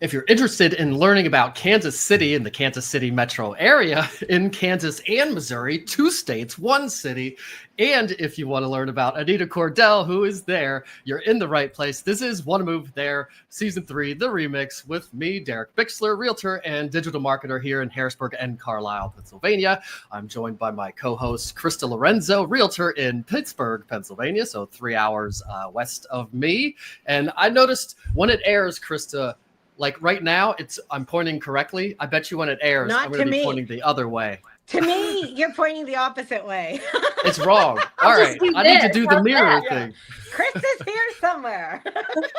If you're interested in learning about Kansas City and the Kansas City metro area, in Kansas and Missouri, 2 states, 1 city, and if you want to learn about Anita Cordell, who is there, you're in the right place. This is Wanna Move There, Season 3, The Remix, with me, DerekBicksler, Realtor and digital marketer here in Harrisburg and Carlisle, Pennsylvania. I'm joined by my co-host, Krista.Lorenzo, Realtor in Pittsburgh, Pennsylvania, so 3 hours west of me. And I noticed when it airs, Krista, like right now, I'm pointing correctly. I bet you when it airs, I'm going to be pointing the other way. To me, you're pointing the opposite way. It's wrong. All right. I need to do the mirror thing. Krista's here somewhere.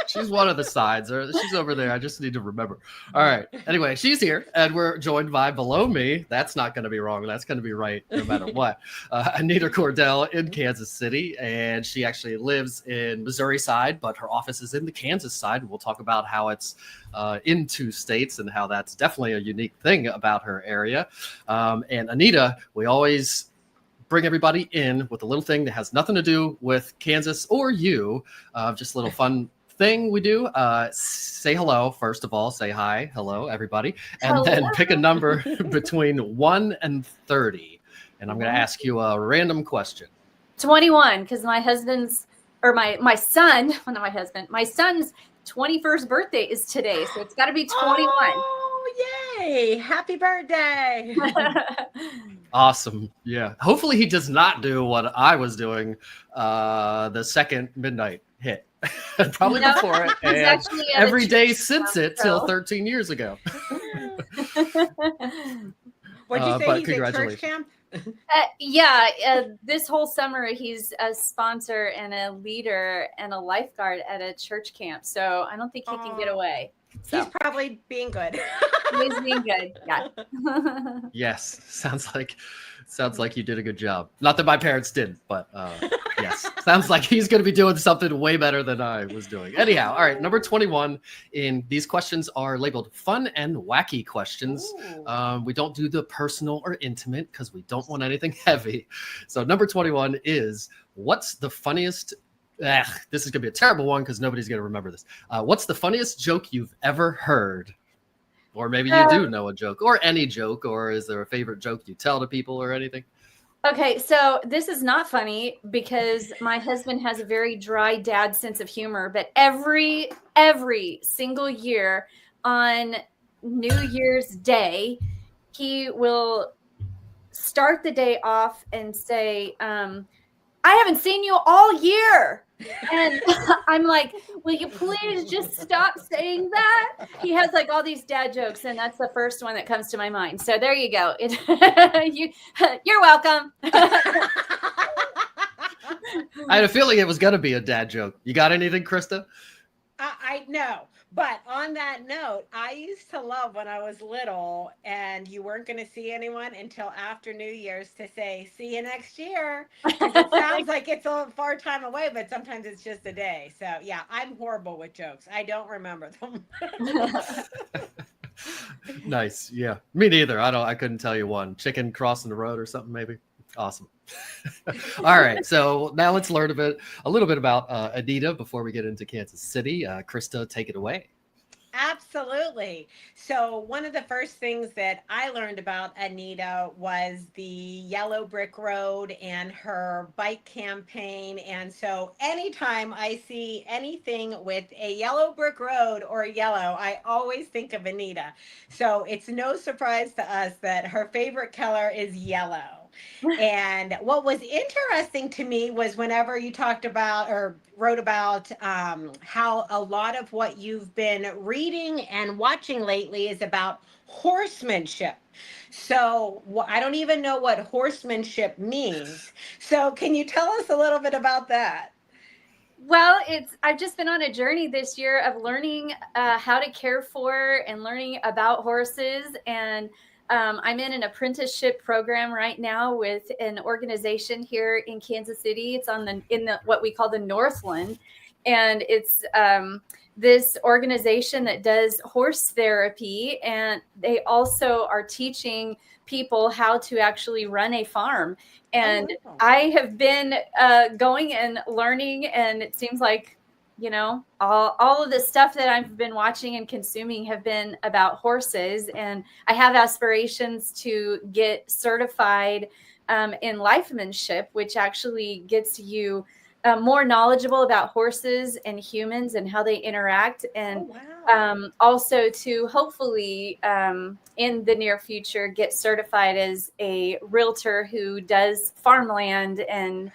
She's one of the sides, or she's over there. I just need to remember. All right. Anyway, she's here, and we're joined by below me. That's not going to be wrong. That's going to be right no matter what. Anita Cordell in Kansas City, and she actually lives in Missouri side, but her office is in the Kansas side. We'll talk about how it's in 2 states and how that's definitely a unique thing about her area. And Anita, we always bring everybody in with a little thing that has nothing to do with Kansas or you. Just a little fun thing we do. Say hello, first of all. Say hi, hello, everybody. And then pick a number between 1 and 30. And I'm going to ask you a random question. 21, because my husband's, or my son, well, not my husband, my son's 21st birthday is today. So it's got to be 21. Oh, yay. Happy birthday. Awesome. Yeah. Hopefully he does not do what I was doing, the second midnight hit. Probably before it. And every day since it till 13 years ago. What'd you say? He's at church camp? This whole summer he's a sponsor and a leader and a lifeguard at a church camp. So I don't think he can get away. So. He's probably being good. He's being good. Yeah. Yes. Sounds like you did a good job. Not that my parents did, but yes. Sounds like he's going to be doing something way better than I was doing. Anyhow, all right. Number 21 in these questions are labeled fun and wacky questions. We don't do the personal or intimate because we don't want anything heavy. So number 21 is, what's the funniest this is going to be a terrible one because nobody's going to remember this. What's the funniest joke you've ever heard? Or maybe you do know a joke, or any joke, or is there a favorite joke you tell to people or anything? Okay, so this is not funny because my husband has a very dry dad sense of humor, but every single year on New Year's Day, he will start the day off and say, I haven't seen you all year. And I'm like, will you please just stop saying that? He has like all these dad jokes, and that's the first one that comes to my mind. So there you go. You're welcome. I had a feeling it was going to be a dad joke. You got anything, Krista? I know. But on that note, I used to love when I was little and you weren't going to see anyone until after New Year's to say, see you next year. It sounds like it's a far time away, but sometimes it's just a day. So yeah, I'm horrible with jokes. I don't remember them. Nice. Yeah. Me neither. I couldn't tell you one. Chicken crossing the road or something, maybe. Awesome. All right. So now let's learn a little bit about Anita before we get into Kansas City. Krista, take it away. Absolutely. So one of the first things that I learned about Anita was the yellow brick road and her bike campaign. And so anytime I see anything with a yellow brick road or yellow, I always think of Anita. So it's no surprise to us that her favorite color is yellow. And what was interesting to me was whenever you talked about or wrote about how a lot of what you've been reading and watching lately is about horsemanship. So I don't even know what horsemanship means. So can you tell us a little bit about that? Well, I've just been on a journey this year of learning how to care for and learning about horses. And I'm in an apprenticeship program right now with an organization here in Kansas City. It's in the what we call the Northland, and it's this organization that does horse therapy, and they also are teaching people how to actually run a farm. And I have been going and learning, and it seems like you know, all of the stuff that I've been watching and consuming have been about horses. And I have aspirations to get certified in lifemanship, which actually gets you more knowledgeable about horses and humans and how they interact. And also to hopefully in the near future get certified as a realtor who does farmland and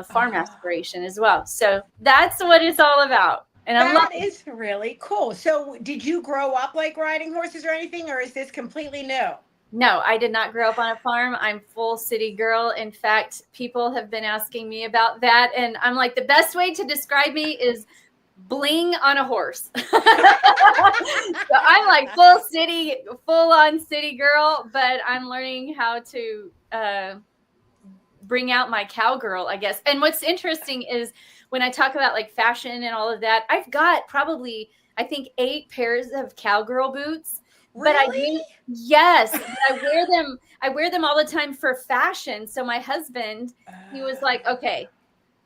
farm aspiration as well. So that's what it's all about. And that is really cool. So did you grow up like riding horses or anything, or is this completely new? No, I did not grow up on a farm. I'm full city girl. In fact, people have been asking me about that. And I'm like, the best way to describe me is bling on a horse. So I'm like full on city girl, but I'm learning how to bring out my cowgirl, I guess. And what's interesting is when I talk about like fashion and all of that, I've got probably, I think 8 pairs of cowgirl boots. Really? Yes, I wear them all the time for fashion. So my husband, he was like, okay,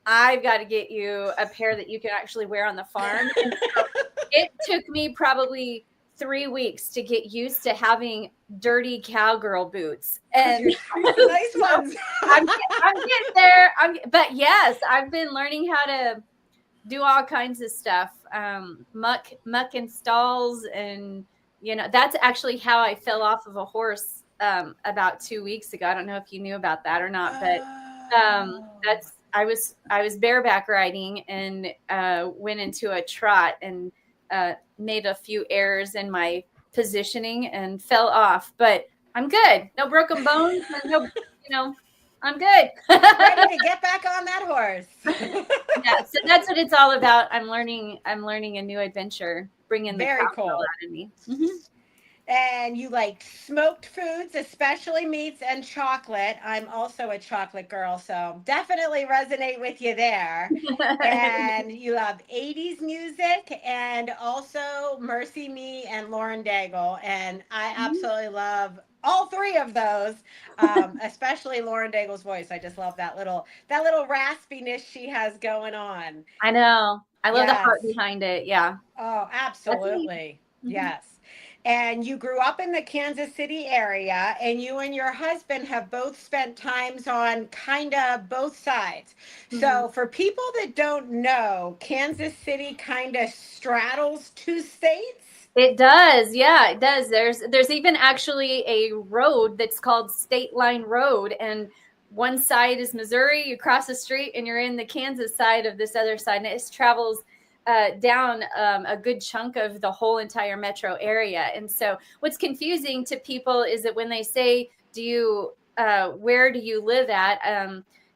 I've got to get you a pair that you can actually wear on the farm. And so it took me probably 3 weeks to get used to having dirty cowgirl boots. And nice ones. I'm getting there. But yes, I've been learning how to do all kinds of stuff. Muck and stalls, and you know, that's actually how I fell off of a horse about 2 weeks ago. I don't know if you knew about that or not, but that's I was bareback riding and went into a trot and made a few errors in my positioning and fell off, but I'm good. No broken bones. No, you know, I'm good. Ready to get back on that horse. Yeah, so that's what it's all about. I'm learning a new adventure, bringing the cowgirl out of me. Mm-hmm. And you like smoked foods, especially meats and chocolate. I'm also a chocolate girl, so definitely resonate with you there. And you love 80s music and also Mercy Me and Lauren Daigle. And I absolutely love all 3 of those, especially Lauren Daigle's voice. I just love that little raspiness she has going on. I know. I love the heart behind it. Yeah. Oh, absolutely. Yes. And you grew up in the Kansas City area, and you and your husband have both spent times on kind of both sides. Mm-hmm. So for people that don't know, Kansas City kind of straddles 2 states. It does. Yeah, it does. There's even actually a road that's called State Line Road, and one side is Missouri. You cross the street and you're in the Kansas side of this other side, and it travels down a good chunk of the whole entire metro area. And so what's confusing to people is that when they say, where do you live at?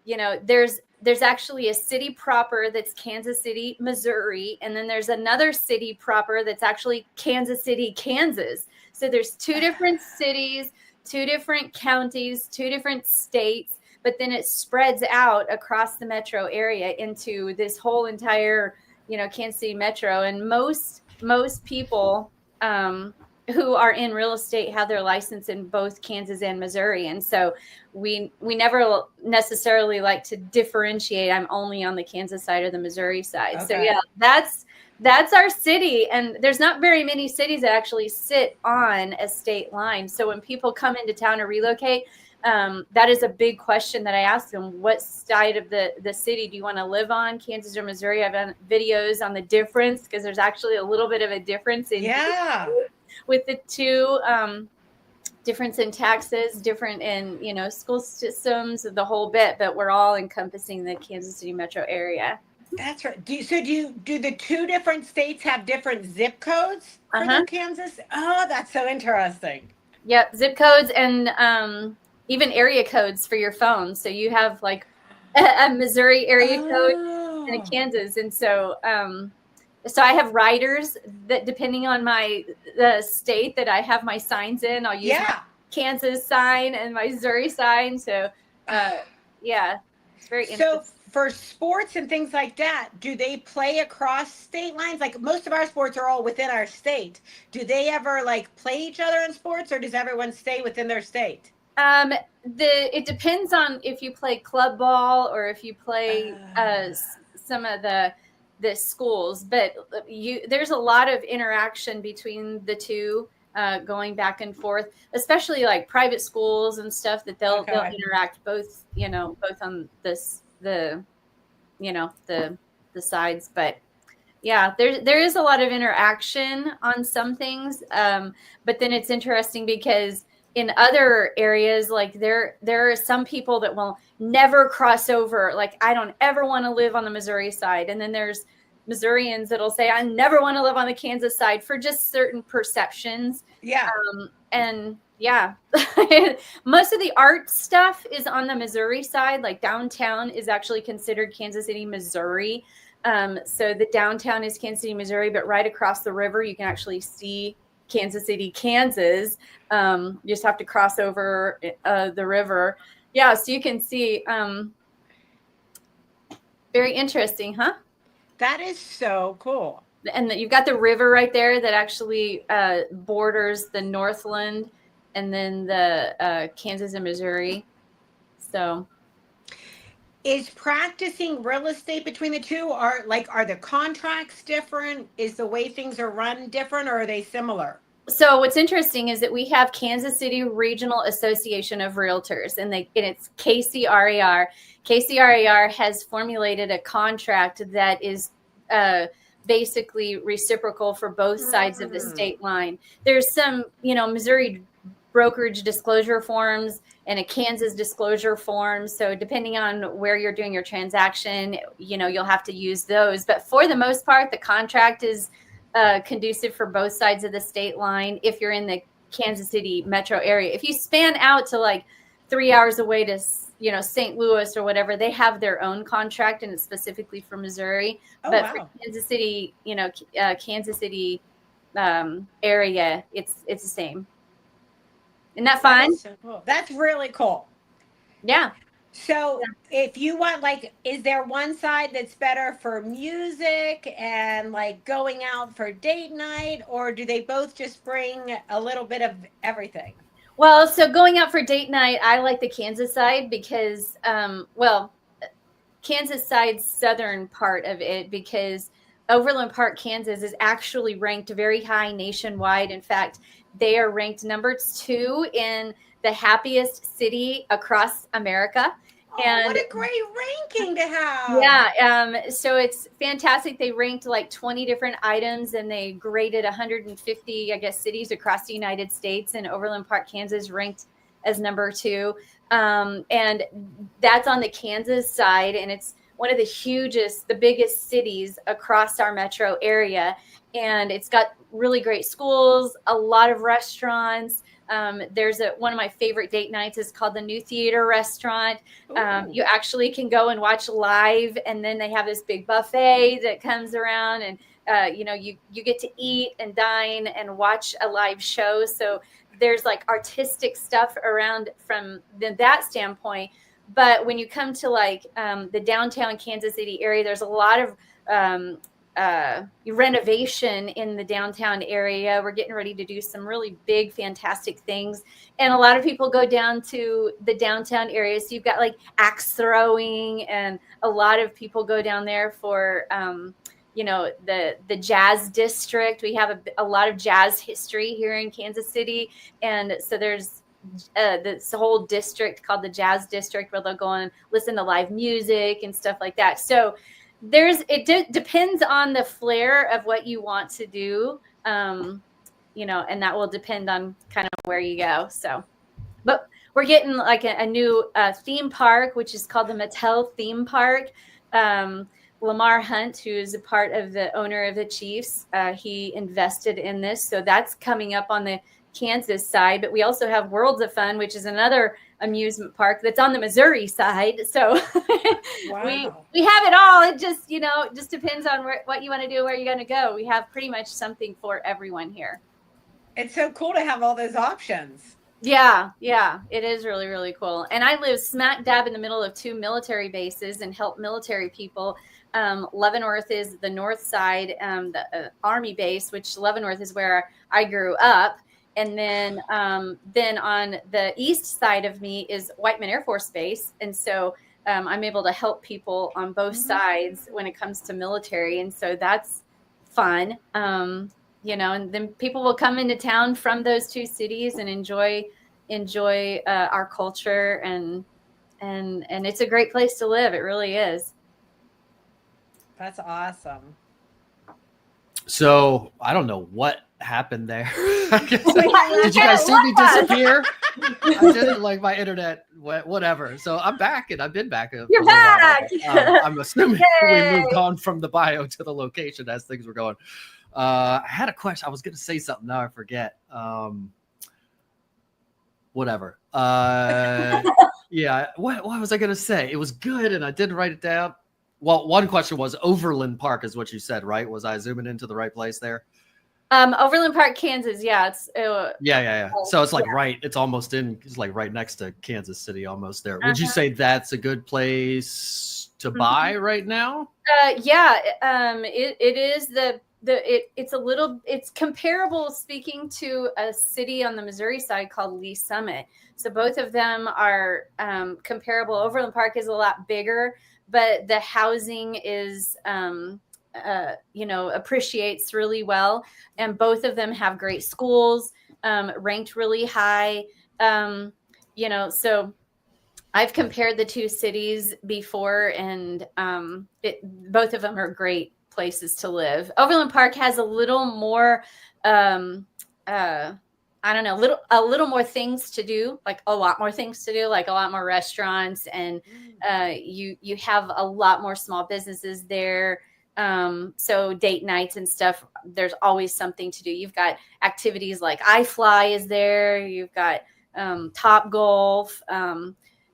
You know, there's actually a city proper that's Kansas City, Missouri. And then there's another city proper that's actually Kansas City, Kansas. So there's 2 different cities, 2 different counties, 2 different states, but then it spreads out across the metro area into this whole entire, you know, Kansas City metro. And most people who are in real estate have their license in both Kansas and Missouri. And so we never necessarily like to differentiate. I'm only on the Kansas side or the Missouri side. Okay. So yeah, that's our city. And there's not very many cities that actually sit on a state line. So when people come into town or relocate, that is a big question that I ask them. What side of the city do you want to live on, Kansas or Missouri? I've done videos on the difference because there's actually a little bit of a difference in with the 2, difference in taxes, different in, you know, school systems, the whole bit, but we're all encompassing the Kansas City metro area. That's right. Do the 2 different states have different zip codes for Kansas? Oh, that's so interesting. Yep, zip codes and even area codes for your phone. So you have like a Missouri area code and a Kansas. And so so I have riders that depending on the state that I have my signs in, I'll use my Kansas sign and my Missouri sign. So yeah, it's very interesting. So for sports and things like that, do they play across state lines? Like most of our sports are all within our state. Do they ever like play each other in sports, or does everyone stay within their state? It depends on if you play club ball or if you play some of the the schools, but there's a lot of interaction between the two, going back and forth, especially like private schools and stuff, that they'll interact both, both on the sides. But yeah, there is a lot of interaction on some things. But then it's interesting because in other areas, like there are some people that will never cross over. Like, I don't ever want to live on the Missouri side. And then there's Missourians that'll say, I never want to live on the Kansas side for just certain perceptions. Yeah. And yeah, most of the art stuff is on the Missouri side. Like downtown is actually considered Kansas City, Missouri. So the downtown is Kansas City, Missouri, but right across the river, you can actually see Kansas City, Kansas. You just have to cross over the river. Yeah, so you can see. Very interesting, huh? That is so cool. And you've got the river right there that actually borders the Northland and then the Kansas and Missouri. So, is practicing real estate between the two, are the contracts different? Is the way things are run different, or are they similar? So what's interesting is that we have Kansas City Regional Association of Realtors, and it's KCRAR. KCRAR has formulated a contract that is basically reciprocal for both sides of the state line. There's some, Missouri brokerage disclosure forms and a Kansas disclosure form. So depending on where you're doing your transaction, you'll have to use those. But for the most part, the contract is conducive for both sides of the state line if you're in the Kansas City metro area. If you span out to like 3 hours away to St. Louis or whatever, they have their own contract, and it's specifically for Missouri. For Kansas City, Kansas City area, it's the same. Isn't that fun? That's so cool. That's really cool. Yeah. So if you want, is there one side that's better for music and going out for date night, or do they both just bring a little bit of everything? Well, so going out for date night, I like the Kansas side because, Kansas side's southern part of it, because Overland Park, Kansas is actually ranked very high nationwide. In fact, they are ranked number 2 in the happiest city across America. Oh, and what a great ranking to have. Yeah. So it's fantastic. They ranked 20 different items, and they graded 150, cities across the United States, and Overland Park, Kansas ranked as number 2. And that's on the Kansas side. And it's one of the biggest cities across our metro area. And it's got really great schools, a lot of restaurants. There's one of my favorite date nights is called the New Theater Restaurant. You actually can go and watch live, and then they have this big buffet that comes around, and you get to eat and dine and watch a live show. So there's artistic stuff around from that standpoint. But when you come to the downtown Kansas City area, there's a lot of renovation in the downtown area. We're getting ready to do some really big, fantastic things. And a lot of people go down to the downtown area. So you've got axe throwing, and a lot of people go down there for, the jazz district. We have a lot of jazz history here in Kansas City. And so there's this whole district called the Jazz District, where they'll go and listen to live music and stuff like that. So depends on the flair of what you want to do, and that will depend on kind of where you go. So, but we're getting a new theme park, which is called the Mattel Theme Park. Lamar Hunt, who is a part of the owner of the Chiefs, he invested in this. So that's coming up on the Kansas side. But we also have Worlds of Fun, which is another amusement park that's on the Missouri side. So wow. we have it all. It just, just depends on what you want to do, where you're going to go. We have pretty much something for everyone here. It's so cool to have all those options. Yeah, it is really, really cool. And I live smack dab in the middle of 2 military bases and help military people. Leavenworth is the north side, the Army base, which Leavenworth is where I grew up. And then on the east side of me is Whiteman Air Force Base. And so I'm able to help people on both sides when it comes to military. And so that's fun. And then people will come into town from those two cities and enjoy our culture, and it's a great place to live. It really is. That's awesome. So I don't know what happened there. Did you guys see me disappear? I did, like, my internet, whatever. So I'm back, and I've been back. You're back. I'm assuming we moved on from the bio to the location as things were going. I had a question. I was going to say something. Now I forget. Whatever. Yeah. What was I going to say? It was good, and I didn't write it down. Well, one question was Overland Park is what you said, right? Was I zooming into the right place there? Overland Park, Kansas. Yeah, it's yeah. So it's like it's almost it's like right next to Kansas City, almost there. Would you say that's a good place to buy right now? Yeah. It is it's comparable, speaking to a city on the Missouri side called Lee Summit. So both of them are comparable. Overland Park is a lot bigger, but the housing is, appreciates really well. And both of them have great schools, ranked really high. So I've compared the two cities before, and both of them are great places to live. Overland Park has a little more, a little more things to do, like a lot more things to do, like a lot more restaurants, and you have a lot more small businesses there. So date nights and stuff, there's always something to do. You've got activities like iFly is there. You've got Top Golf.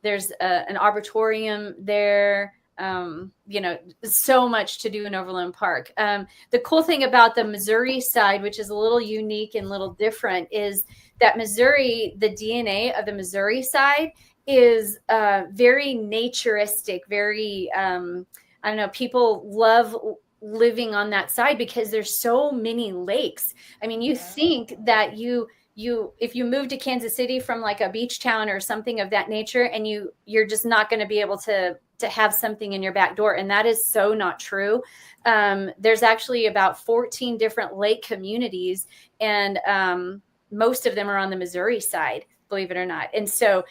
There's an arboretum there. So much to do in Overland Park. The cool thing about the Missouri side, which is a little unique and a little different, is that Missouri, the DNA of the Missouri side is very naturistic, very, people love living on that side because there's so many lakes. I mean, you think that if you move to Kansas City from like a beach town or something of that nature, and you're just not going to be able to have something in your back door. And that is so not true. There's actually about 14 different lake communities, and most of them are on the Missouri side, believe it or not. And so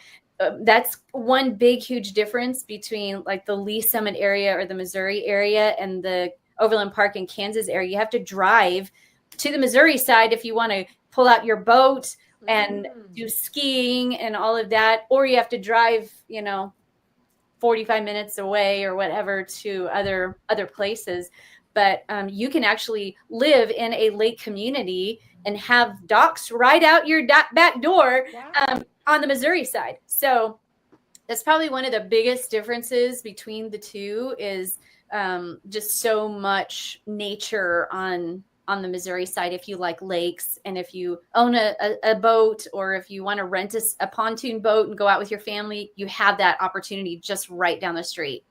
that's one big, huge difference between like the Lee Summit area or the Missouri area and the Overland Park and Kansas area. You have to drive to the Missouri side if you want to pull out your boat and do skiing and all of that, or you have to drive, 45 minutes away or whatever to other places. But you can actually live in a lake community and have docks right out your back door. Wow. On the Missouri side. So that's probably one of the biggest differences between the two, is just so much nature on the Missouri side. If you like lakes, and if you own a boat, or if you want to rent a pontoon boat and go out with your family, you have that opportunity just right down the street.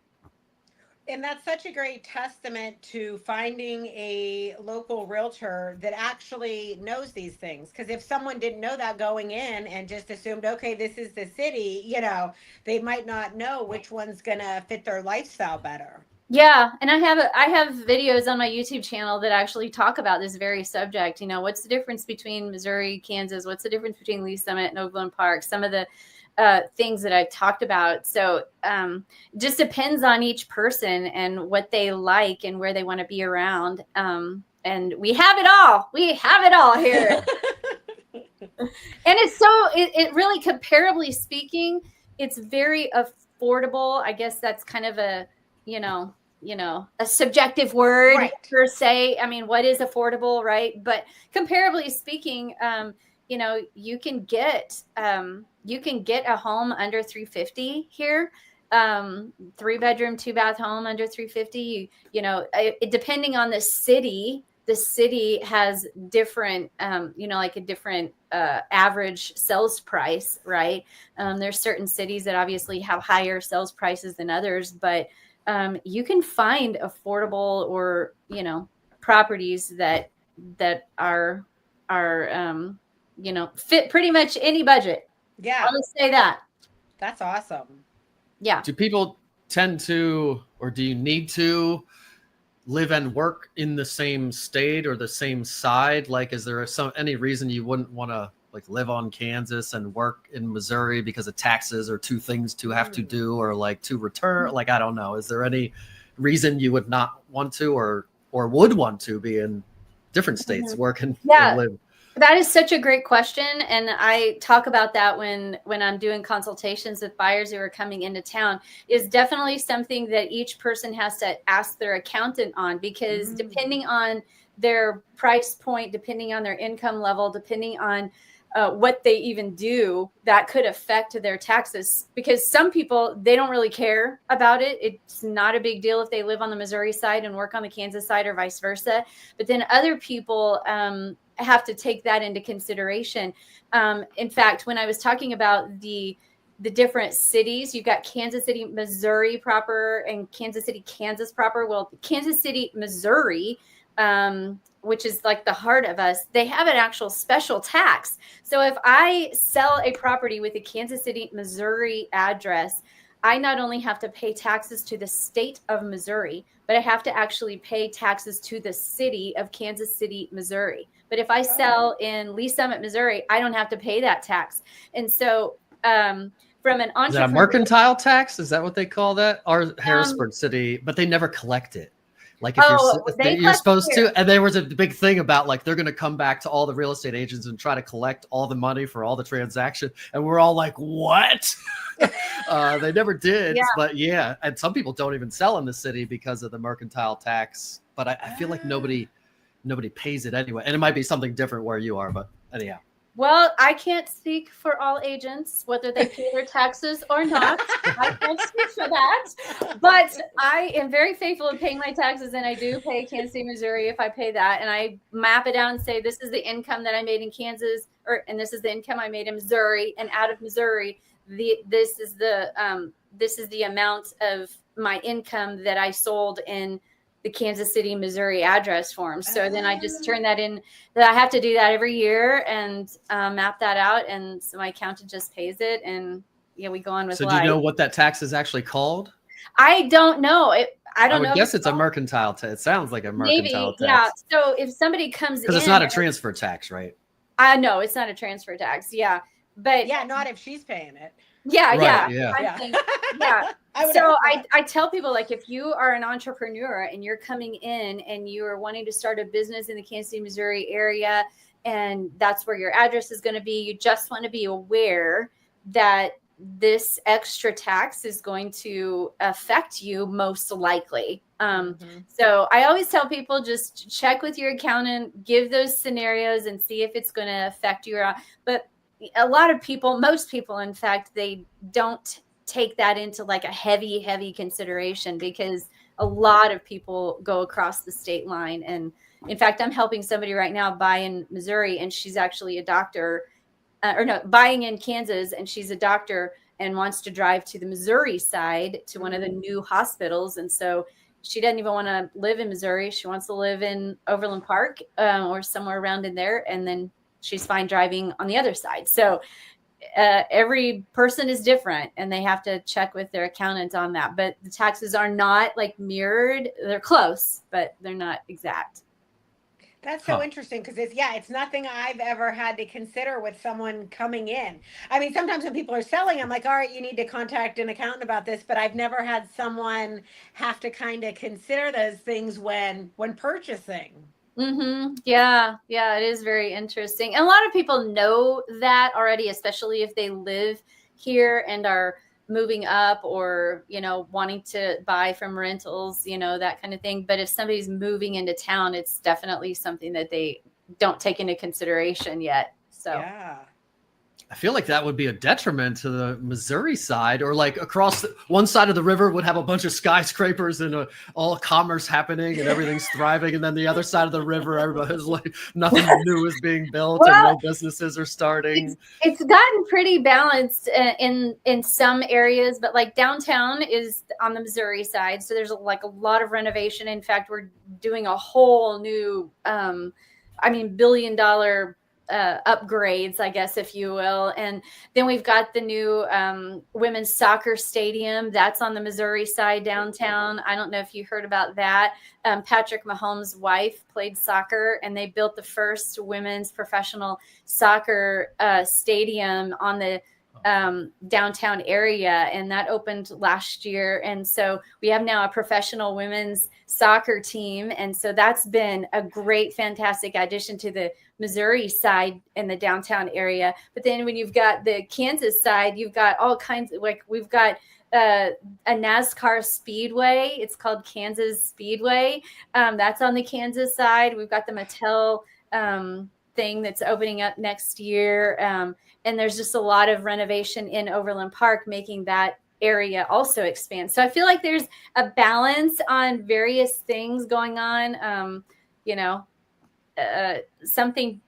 And that's such a great testament to finding a local realtor that actually knows these things. Because if someone didn't know that going in and just assumed, okay, this is the city, they might not know which one's going to fit their lifestyle better. Yeah. And I have videos on my YouTube channel that actually talk about this very subject. What's the difference between Missouri, Kansas? What's the difference between Lee Summit and Overland Park? Some of the things that I've talked about. So just depends on each person and what they like and where they want to be around. And we have it all. We have it all here. And it really, comparably speaking, it's very affordable. I guess that's kind of a, a subjective word, right, per se. I mean, what is affordable, right? But comparably speaking, you can get a home under $350 here. 3-bedroom, 2-bath home under $350. Depending on the city has different, like a different average sales price, right? There's certain cities that obviously have higher sales prices than others, but you can find affordable or, properties that are fit pretty much any budget. Yeah. I'll just say that. That's awesome. Yeah. Do people tend to, or do you need to live and work in the same state or the same side? Like, is there any reason you wouldn't want to like live on Kansas and work in Missouri because of taxes, or two things to have to do, or like to return? Like, I don't know. Is there any reason you would not want to, or would want to be in different states, work and live? That is such a great question. And I talk about that when I'm doing consultations with buyers who are coming into town. Is definitely something that each person has to ask their accountant on, because depending on their price point, depending on their income level, depending on what they even do, that could affect their taxes. Because some people, they don't really care about it. It's not a big deal if they live on the Missouri side and work on the Kansas side, or vice versa. But then other people have to take that into consideration. In fact, when I was talking about the different cities, you've got Kansas City, Missouri proper, and Kansas City, Kansas proper. Well, Kansas City, Missouri, which is like the heart of us, they have an actual special tax. So if I sell a property with a Kansas City, Missouri address, I not only have to pay taxes to the state of Missouri, but I have to actually pay taxes to the city of Kansas City, Missouri. But if I sell in Lee Summit, Missouri, I don't have to pay that tax. And so from an entrepreneur, is that a mercantile tax? Is that what they call that? Or Harrisburg City, but they never collect it. Like if you're supposed to, and there was a big thing about like they're going to come back to all the real estate agents and try to collect all the money for all the transaction, and we're all like, what? They never did, but yeah, and some people don't even sell in the city because of the mercantile tax. But I feel like nobody pays it anyway, and it might be something different where you are, but anyhow. Well, I can't speak for all agents, whether they pay their taxes or not. I can't speak for that. But I am very faithful in paying my taxes, and I do pay Kansas City, Missouri if I pay that. And I map it out and say, this is the income that I made in Kansas, and this is the income I made in Missouri. And out of Missouri, this is the amount of my income that I sold in the Kansas City, Missouri address form. So then I just turn that in. That I have to do that every year and map that out. And so my accountant just pays it, and we go on with life. So do you know what that tax is actually called? I don't know. I don't know. I guess it's a mercantile tax. It sounds like a mercantile tax. Yeah. So if somebody comes in, because it's not a transfer tax, right? No, it's not a transfer tax. Yeah, but not if she's paying it. Yeah, right, yeah. So I tell people, like, if you are an entrepreneur and you're coming in and you are wanting to start a business in the Kansas City, Missouri area, and that's where your address is going to be, you just want to be aware that this extra tax is going to affect you most likely. So I always tell people, just check with your accountant, give those scenarios and see if it's going to affect you. But a lot of people, most people, in fact, they don't take that into like a heavy consideration, because a lot of people go across the state line. And in fact, I'm helping somebody right now buy in Missouri, and she's actually a doctor, buying in Kansas, and she's a doctor and wants to drive to the Missouri side to one of the new hospitals. And so she doesn't even want to live in Missouri. She wants to live in Overland Park or somewhere around in there. And then she's fine driving on the other side. So every person is different, and they have to check with their accountant on that. But the taxes are not like mirrored. They're close, but they're not exact. That's so interesting, because it's nothing I've ever had to consider with someone coming in. I mean, sometimes when people are selling, I'm like, all right, you need to contact an accountant about this, but I've never had someone have to kind of consider those things when purchasing. Yeah, it is very interesting. And a lot of people know that already, especially if they live here and are moving up, or wanting to buy from rentals, that kind of thing. But if somebody's moving into town, it's definitely something that they don't take into consideration yet. So I feel like that would be a detriment to the Missouri side, or like across one side of the river would have a bunch of skyscrapers and all commerce happening and everything's thriving. And then the other side of the river, everybody's like nothing new is being built and no businesses are starting. It's gotten pretty balanced in some areas, but like downtown is on the Missouri side. So there's like a lot of renovation. In fact, we're doing a whole new, $1 billion upgrades, I guess, if you will. And then we've got the new women's soccer stadium that's on the Missouri side downtown. I don't know if you heard about that. Patrick Mahomes' wife played soccer, and they built the first women's professional soccer stadium on the downtown area, and that opened last year. And so we have now a professional women's soccer team, and so that's been a great, fantastic addition to the Missouri side in the downtown area. But then when you've got the Kansas side, you've got all kinds of, like, we've got a NASCAR speedway. It's called Kansas Speedway. That's on the Kansas side. We've got the Mattel thing that's opening up next year. And there's just a lot of renovation in Overland Park, making that area also expand. So I feel like there's a balance on various things going on, something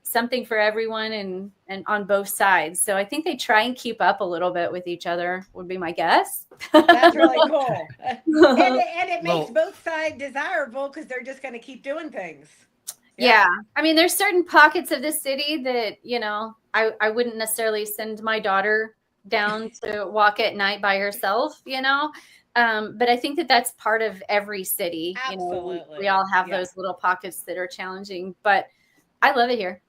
for everyone and on both sides. So I think they try and keep up a little bit with each other, would be my guess. That's really cool. and it makes both sides desirable because they're just going to keep doing things. Yeah. I mean, there's certain pockets of the city that, I wouldn't necessarily send my daughter down to walk at night by herself, but I think that that's part of every city. Absolutely. We all have those little pockets that are challenging, but I love it here.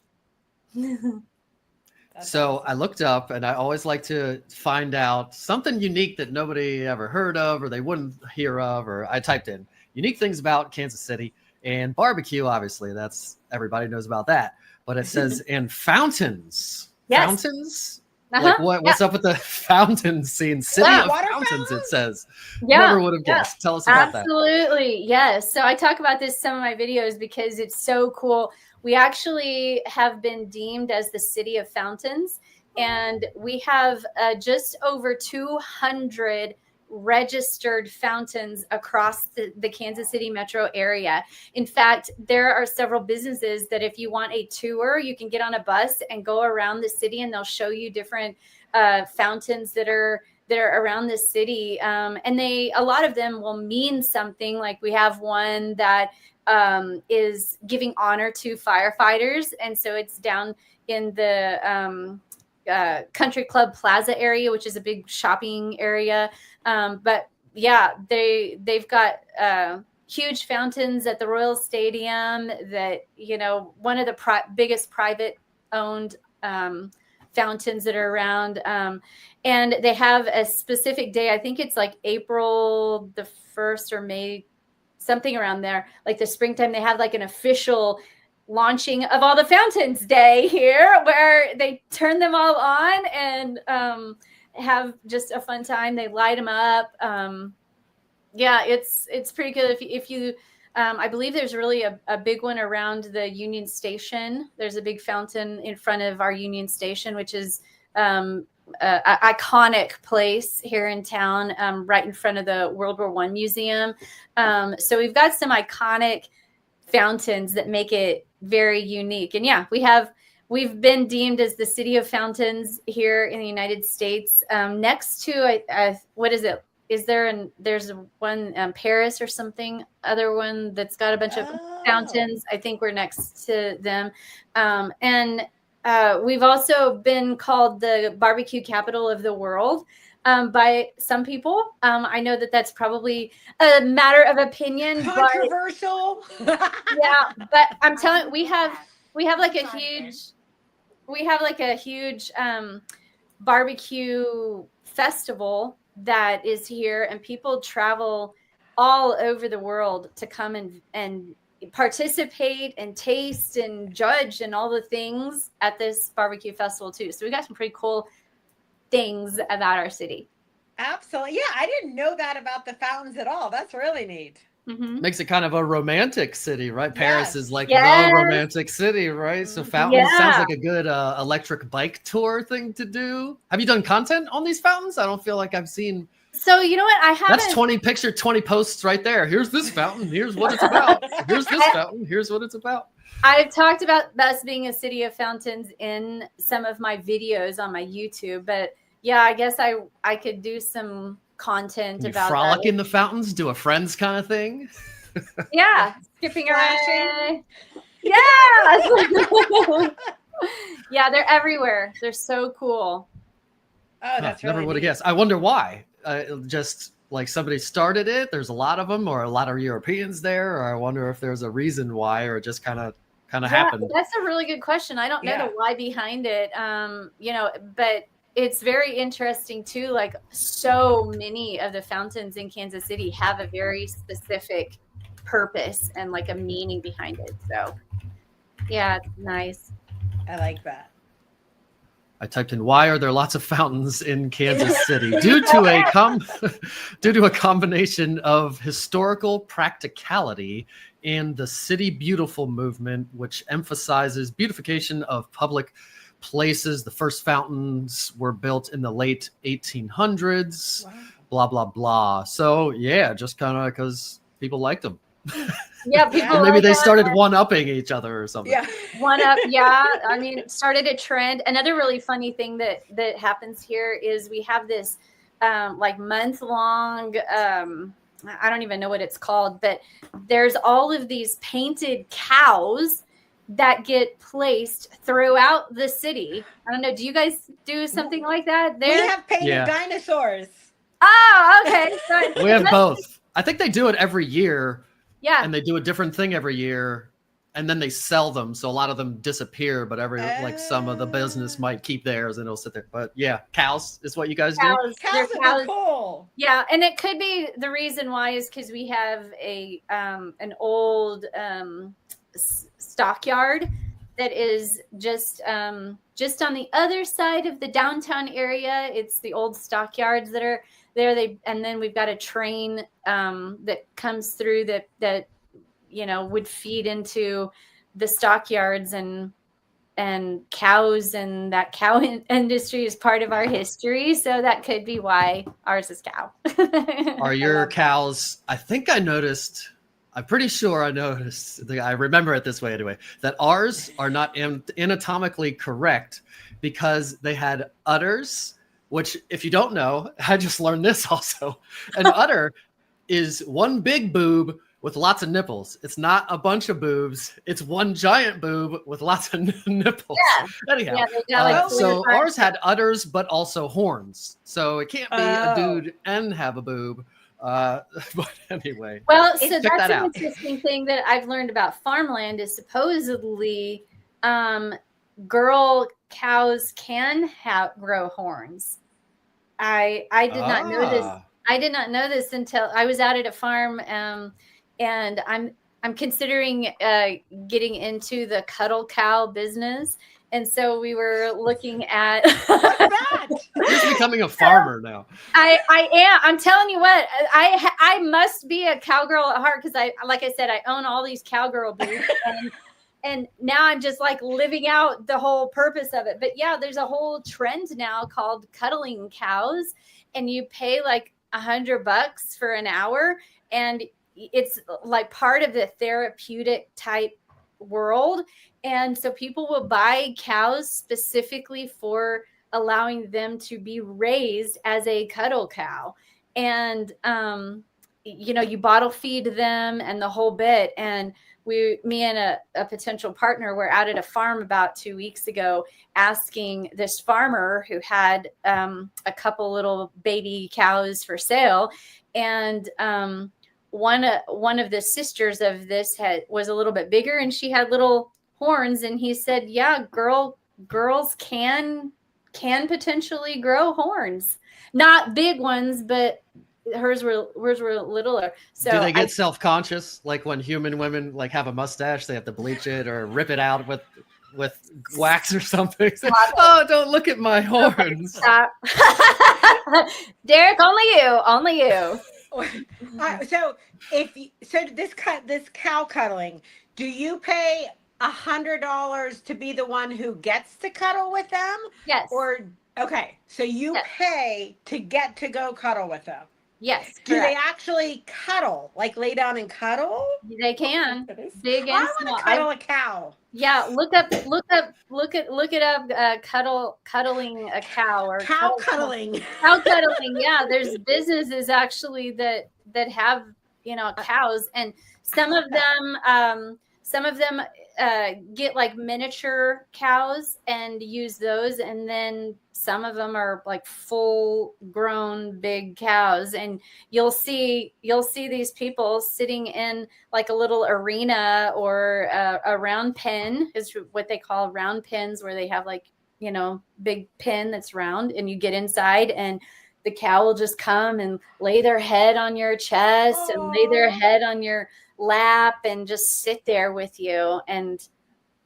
So I looked up, and I always like to find out something unique that nobody ever heard of, or they wouldn't hear of, or I typed in unique things about Kansas City. And barbecue, obviously, that's everybody knows about that. But it says in fountains. Yes. Fountains? Like what's up with the fountain scene? City of fountains, it says. Never would have guessed. Tell us about that. Absolutely. Yes. So I talk about this in some of my videos because it's so cool. We actually have been deemed as the city of fountains, and we have just over 200 registered fountains across the Kansas City metro area. In fact, there are several businesses that if you want a tour, you can get on a bus and go around the city, and they'll show you different fountains that are around the city. And a lot of them will mean something. Like we have one that is giving honor to firefighters. And so it's down in the Country Club Plaza area, which is a big shopping area. But yeah, they've got huge fountains at the Royal Stadium that, one of the biggest private owned fountains that are around. And they have a specific day. I think it's like April the 1st or May, something around there, like the springtime. They have like an official launching of all the fountains day here, where they turn them all on and have just a fun time. They light them up. It's pretty good. If you I believe there's really a big one around the Union Station. There's a big fountain in front of our Union Station, which is an iconic place here in town, right in front of the World War I Museum. So we've got some iconic fountains that make it very unique. And we've been deemed as the city of fountains here in the United States. Next to what is it? There's one Paris or something, other one that's got a bunch of fountains. I think we're next to them. And we've also been called the barbecue capital of the world by some people. I know that that's probably a matter of opinion. Controversial. But I'm telling you, we have like a huge barbecue festival that is here, and people travel all over the world to come and participate and taste and judge and all the things at this barbecue festival too. So we got some pretty cool things about our city. Absolutely. Yeah, I didn't know that about the fountains at all. That's really neat. Mm-hmm. Makes it kind of a romantic city, right? Yes. Paris is like the romantic city, right? So fountains sounds like a good electric bike tour thing to do. Have you done content on these fountains? I don't feel like I've seen. So you know what? I haven't. That's 20 posts right there. Here's this fountain. Here's what it's about. Here's this fountain. Here's what it's about. I've talked about us being a city of fountains in some of my videos on my YouTube, but yeah, I guess I could do some content you about frolic that. In the fountains, do a Friends kind of thing. Yeah, skipping around. Yeah. Yeah, they're everywhere. They're so cool. Oh, that's really never would have neat. guessed. I wonder why. Just like somebody started it. There's a lot of them, or a lot of Europeans there, or I wonder if there's a reason why, or it just kind of happened. That's a really good question. I don't know the why behind it. But it's very interesting too. Like so many of the fountains in Kansas City have a very specific purpose and like a meaning behind it. So yeah, it's nice. I like that. I typed in, why are there lots of fountains in Kansas City? Due to a combination of historical practicality and the City Beautiful movement, which emphasizes beautification of public places. The first fountains were built in the late 1800s, blah, blah, blah. So yeah, just kind of because people liked them. Yeah, people. Or maybe they started one-upping each other or something. Yeah, one-up. Yeah, I mean, it started a trend. Another really funny thing that happens here is we have this like month-long. I don't even know what it's called, but there's all of these painted cows that get placed throughout the city. I don't know. Do you guys do something like that there? We have painted dinosaurs. Oh, okay. We have both. I think they do it every year. Yeah. And they do a different thing every year, and then they sell them. So a lot of them disappear, but like some of the business might keep theirs and it'll sit there. But yeah, cows is what you guys do. Cows are cool. Yeah, and it could be the reason why is because we have an old stockyard that is just on the other side of the downtown area. It's the old stockyards that are there. And then we've got a train that comes through that would feed into the stockyards and cows, and that cow industry is part of our history. So that could be why ours is cow. Are your cows? I think I noticed. I'm pretty sure I noticed. I remember it this way anyway. That ours are not anatomically correct because they had udders. Which, if you don't know, I just learned this also. An udder is one big boob with lots of nipples. It's not a bunch of boobs. It's one giant boob with lots of nipples. Yeah. Anyhow, so ours had udders, but also horns. So it can't be a dude and have a boob. But anyway. Well, so that's an interesting thing that I've learned about farmland is supposedly girl cows can grow horns. I did not know this. I did not know this until I was out at a farm, and I'm considering getting into the cuddle cow business. And so we were looking at You're becoming a farmer now. I am. I'm telling you what, I must be a cowgirl at heart because like I said, I own all these cowgirl boots. And now I'm just like living out the whole purpose of it. But yeah, there's a whole trend now called cuddling cows, and you pay like $100 for an hour, and it's like part of the therapeutic type world. And so people will buy cows specifically for allowing them to be raised as a cuddle cow. And, you bottle feed them and the whole bit. And me and a potential partner were out at a farm about 2 weeks ago asking this farmer who had a couple little baby cows for sale. And one of the sisters of this was a little bit bigger, and she had little horns. And he said, yeah, girls can potentially grow horns, not big ones, but hers were littler. So do they get self-conscious, like when human women like have a mustache, they have to bleach it or rip it out with wax or something? Oh, don't look at my horns. Stop. Derek, only you. So this cow cuddling, do you pay $100 to be the one who gets to cuddle with them? Yes. Okay, so you pay to get to go cuddle with them. Yes. Do they actually cuddle, like lay down and cuddle? They can. Big and I want to cuddle a cow. Yeah, look it up. Cuddling a cow or cow cuddling. Cow cuddling. Yeah, there's businesses actually that have cows, and some of them get like miniature cows and use those, and then some of them are like full grown big cows, and you'll see these people sitting in like a little arena or a round pen, is what they call round pens, where they have like, you know, big pen that's round, and you get inside and the cow will just come and lay their head on your chest and lay their head on your lap and just sit there with you and,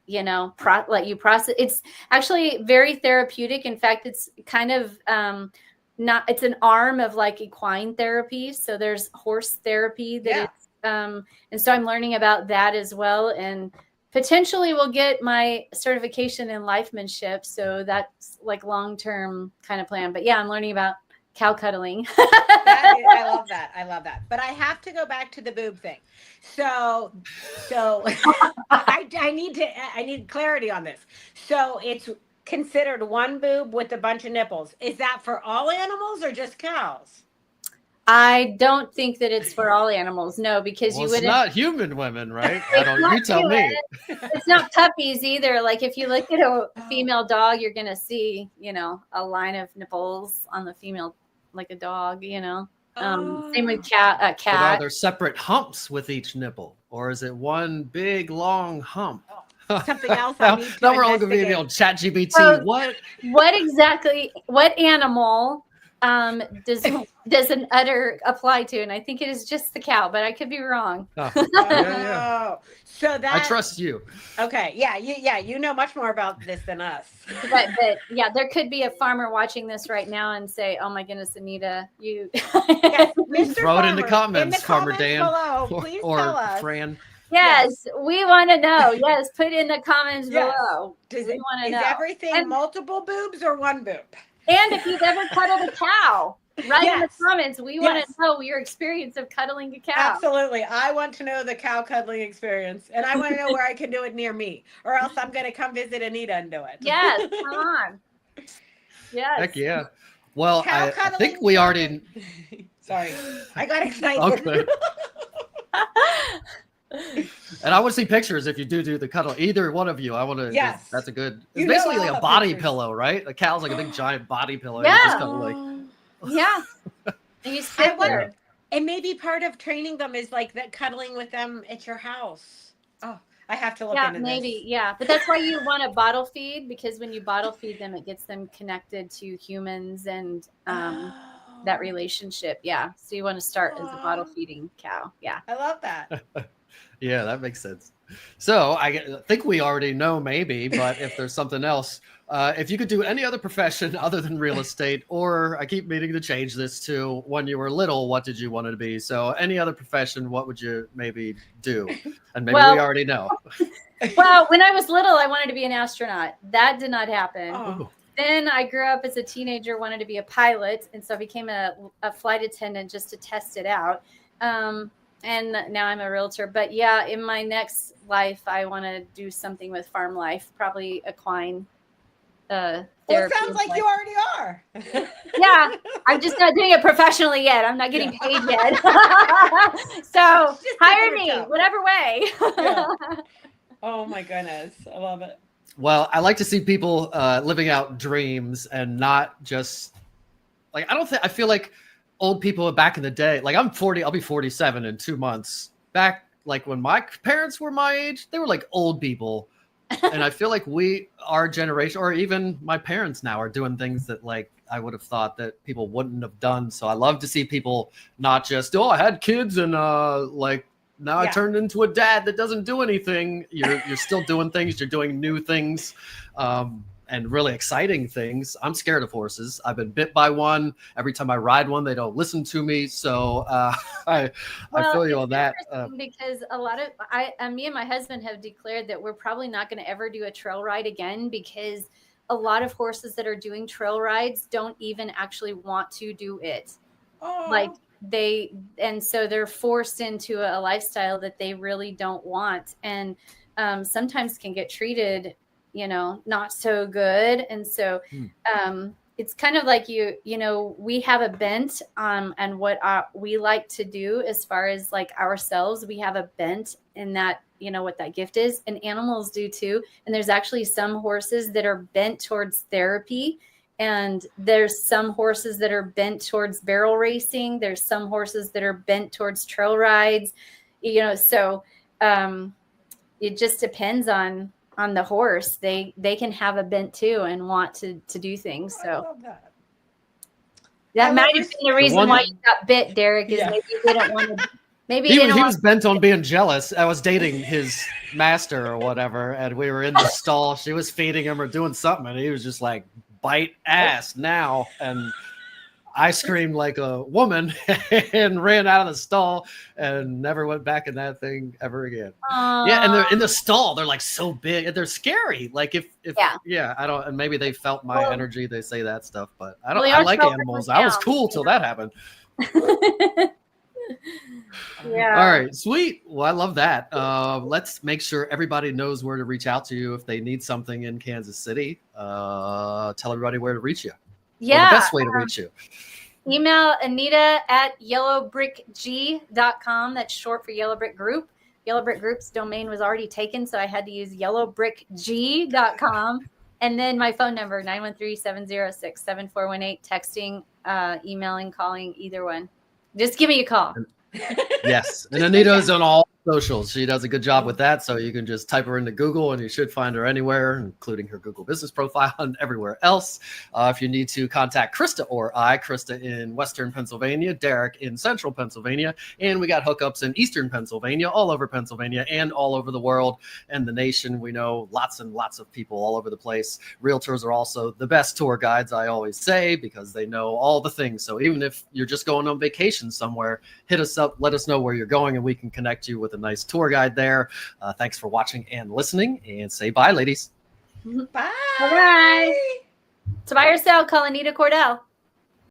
you know, let you process. It's actually very therapeutic. In fact, it's kind of it's an arm of like equine therapy. So there's horse therapy that and so I'm learning about that as well. And potentially will get my certification in lifemanship. So that's like long-term kind of plan. But yeah, I'm learning about cow cuddling. I love that. I love that. But I have to go back to the boob thing. So I need clarity on this. So it's considered one boob with a bunch of nipples. Is that for all animals or just cows? I don't think that it's for all animals. No, because you wouldn't. It's not human women, right? You tell me. It's not puppies either. Like if you look at a female dog, you're gonna see, you know, a line of nipples on the female, like a dog. You know. Same with cat. But are there separate humps with each nipple, or is it one big long hump? Something else I need to now we're all gonna be on ChatGPT. So, what animal does an udder apply to? And I think it is just the cow, but I could be wrong. So that I trust you. Okay, you know much more about this than us. but yeah, there could be a farmer watching this right now and say, "Oh my goodness, Anita, you." Yes, Mr. Throw Farmer, it in the comments, Farmer Dan, below. Please tell us. Fran. Yes, we want to know. Yes, put in the comments below. We want to know. Is everything multiple boobs or one boob? And if you've ever cuddled a cow, write in the comments. We want to know your experience of cuddling a cow. Absolutely. I want to know the cow cuddling experience. And I want to know where I can do it near me. Or else I'm going to come visit Anita and do it. Yes, come on. Yes. Heck yeah. Well, I think we already... Sorry. I got excited. Okay. And I want to see pictures if you do the cuddle. Either one of you. I want to. Yes. That's a good. It's basically like a body pillow, right? A cow's like a big giant body pillow. Yeah. Just kind of like, yeah. And you sit there. And maybe part of training them is like that cuddling with them at your house. Oh, I have to look into this. Maybe. Yeah. But that's why you want to bottle feed, because when you bottle feed them, it gets them connected to humans and that relationship. Yeah. So you want to start as a bottle feeding cow. Yeah. I love that. Yeah, that makes sense. So I think we already know maybe, but if there's something else, if you could do any other profession other than real estate, or I keep meaning to change this to when you were little, what did you want it to be? So any other profession, what would you maybe do? And maybe we already know. Well, when I was little, I wanted to be an astronaut. That did not happen. Oh. Then I grew up as a teenager, wanted to be a pilot. And so I became a flight attendant just to test it out. And now I'm a realtor. But yeah, in my next life, I want to do something with farm life, probably equine therapy. Well, it sounds like you already are. Yeah, I'm just not doing it professionally yet. I'm not getting paid yet. So hire me, whatever way. Oh my goodness, I love it. Well, I like to see people living out dreams and not just like, I feel like old people back in the day, like I'm 40, I'll be 47 in 2 months. Back like when my parents were my age, they were like old people. And I feel like our generation, or even my parents now, are doing things that like I would have thought that people wouldn't have done. So I love to see people not just, I had kids and like now I turned into a dad that doesn't do anything. You're still doing things. You're doing new things. And really exciting things. I'm scared of horses. I've been bit by one. Every time I ride one, they don't listen to me. So I feel you on that. Because a lot of me and my husband have declared that we're probably not going to ever do a trail ride again, because a lot of horses that are doing trail rides don't even actually want to do it. Like and so they're forced into a lifestyle that they really don't want, and sometimes can get treated not so good. And so it's kind of like we have a bent and what we like to do as far as like ourselves. We have a bent in that, what that gift is, and animals do too. And there's actually some horses that are bent towards therapy. And there's some horses that are bent towards barrel racing. There's some horses that are bent towards trail rides, so it just depends on the horse. They can have a bent too and want to do things. So I love that. That might have been the reason why you got bit, Derek, is maybe you didn't want to. Maybe he was bent on being jealous. I was dating his master or whatever, and we were in the stall. She was feeding him or doing something, and he was just like, bite ass now. And I screamed like a woman and ran out of the stall and never went back in that thing ever again. Yeah, and they're in the stall. They're like so big and they're scary. Like if I don't. And maybe they felt my energy. They say that stuff, but I don't. I like animals. I was cool till that happened. Yeah. All right, sweet. Well, I love that. Let's make sure everybody knows where to reach out to you if they need something in Kansas City. Tell everybody where to reach you. Yeah. Or the best way to reach you. Email Anita at yellowbrickg.com. That's short for Yellow Brick Group. Yellow Brick Group's domain was already taken, so I had to use yellowbrickg.com. And then my phone number, 913-706-7418. Texting, emailing, calling, either one. Just give me a call. Yes. And Anita's on all socials. She does a good job with that. So you can just type her into Google and you should find her anywhere, including her Google business profile and everywhere else. If you need to contact Krista or Krista in Western Pennsylvania, Derek in Central Pennsylvania, and we got hookups in Eastern Pennsylvania, all over Pennsylvania and all over the world and the nation. We know lots and lots of people all over the place. Realtors are also the best tour guides, I always say, because they know all the things. So even if you're just going on vacation somewhere, hit us up, let us know where you're going, and we can connect you with a nice tour guide there. Thanks for watching and listening, and say bye, ladies. Bye. Bye. To buy or sell, call Anita Cordell.